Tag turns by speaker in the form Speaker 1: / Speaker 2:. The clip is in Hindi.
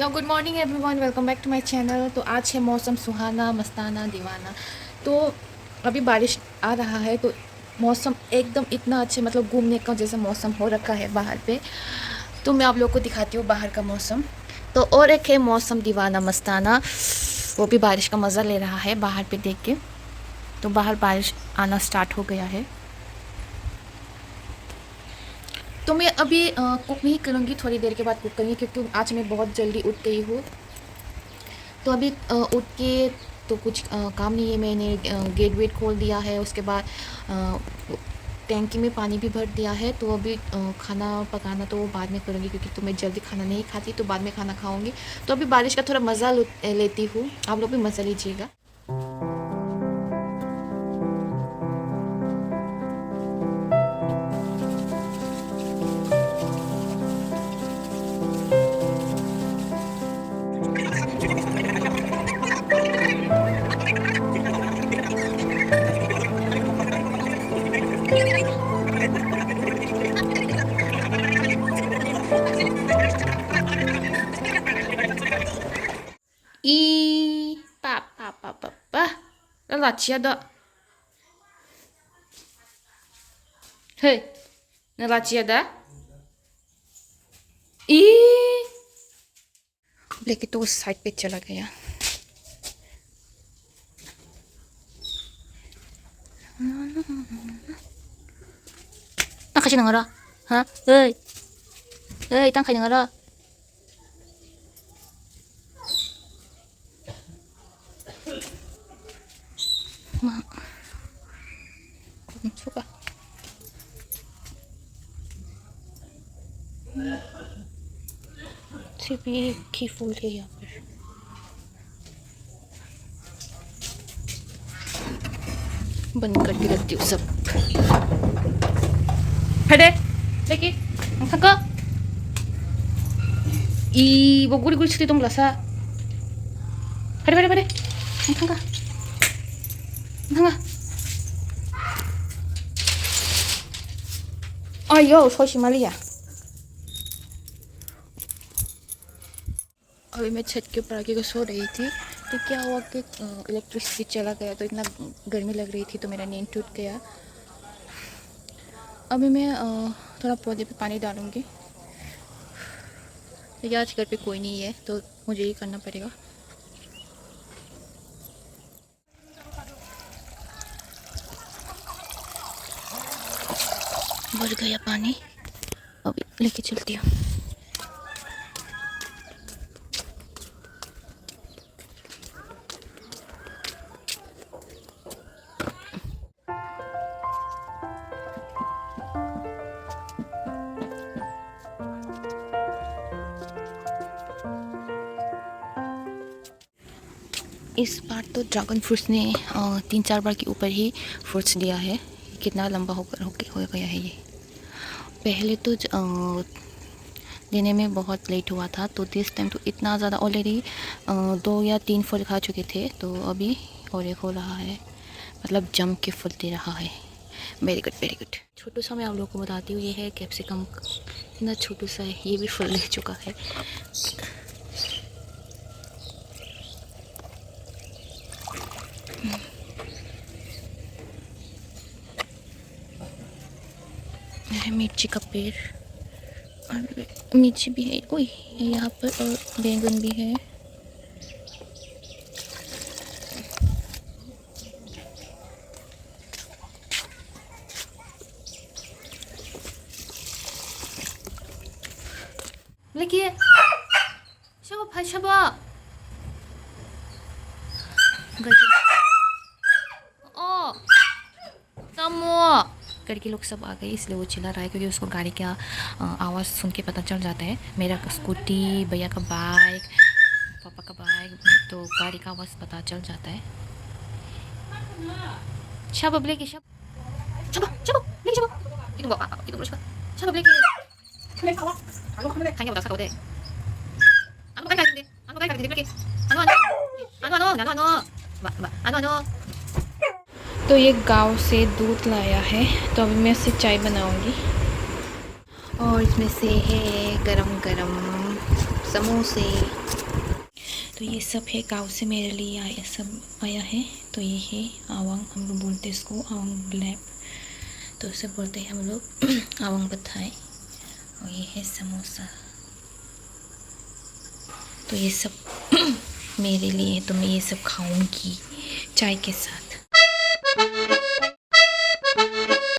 Speaker 1: Hello good morning everyone, welcome back to my channel. तो आज है मौसम सुहाना, मस्ताना, दीवाना। तो अभी बारिश आ रहा है तो मौसम एकदम इतना अच्छा, मतलब घूमने का जैसा मौसम हो रखा है बाहर पे। तो मैं आप लोग को दिखाती हूँ बाहर का मौसम। तो और एक है मौसम दीवाना मस्ताना, वो भी बारिश का मज़ा ले रहा है बाहर पे देख के। तो बाहर बारिश आना स्टार्ट हो गया है। तो मैं अभी कुक नहीं करूँगी, थोड़ी देर के बाद कुक करूँगी क्योंकि आज मैं बहुत जल्दी उठ गई हूँ। तो अभी उठ के तो कुछ काम नहीं है। मैंने गेट वेट खोल दिया है, उसके बाद टैंकी में पानी भी भर दिया है। तो अभी खाना पकाना तो बाद में करूँगी क्योंकि तो मैं जल्दी खाना नहीं खाती, तो बाद में खाना खाऊँगी। तो अभी बारिश का थोड़ा मज़ा लेती हूँ, आप लोग भी मज़ा लीजिएगा। E pá, olha lá, tia da. Hey, olha lá, tia da. E लेके तो उस साइड पे चला गया। Kasi nangara, ha? Hey, hey, tang kay nangara. Suka. सिर्फ ये की फूल है यहाँ पर। बंद करके रखती हूँ सब। हटे लेके angka 이 목걸이 굴치도 동그라사 pare angka ayo 조심하리야। अभी मैं छत के ऊपर आके को सो रही थी तो क्या हुआ कि इलेक्ट्रिसिटी चला गया, तो इतना गर्मी लग रही थी तो मेरा नींद टूट गया। अभी मैं थोड़ा पौधे पे पानी डालूँगी। लेकिन आज घर पे कोई नहीं है तो मुझे ही करना पड़ेगा। भर गया पानी, अभी लेके चलती हूँ। इस बार तो ड्रैगन फ्रूट्स ने 3-4 बार के ऊपर ही फ्रूट्स दिया है। कितना लंबा हो गया है ये। पहले तो देने में बहुत लेट हुआ था, तो दिस टाइम तो इतना ज़्यादा ऑलरेडी 2 या 3 फल खा चुके थे। तो अभी और एक हो रहा है, मतलब जम के फल दे रहा है। Very good very good. छोटू सा मैं आप लोगों को बताती हूँ, ये है कैप्सिकम, इतना छोटू सा है, ये भी फल दे चुका है। है मिर्ची का पेड़, और मिर्ची भी है, ओए यहाँ पर, और बैंगन भी है। देखिए शबा भाई शबा ओ नमो करके लोग सब आ गए, इसलिए वो चिल्ला रहा है क्योंकि उसको गाड़ी का आवाज़ सुन के पता चल जाता है। मेरा स्कूटी, भैया का बाइक, पापा का बाइक, तो गाड़ी का आवाज़ पता चल जाता है। शब लेके शब लेके शब itu terus pak siapa beli ini hanya udah sakit deh anu kan kayak gini lagi anu तो ये गांव से दूध लाया है, तो अभी मैं इससे चाय बनाऊंगी। और इसमें से है गरम गरम समोसे। तो ये सब है गाँव से मेरे लिए आया, सब आया है। तो ये है आवांग, हम लोग बोलते हैं इसको आवांग ब्लैक, तो इसे बोलते हैं हम लोग आवांग बथाई। और ये है समोसा। तो ये सब मेरे लिए, तो मैं ये सब खाऊंगी चाय के साथ।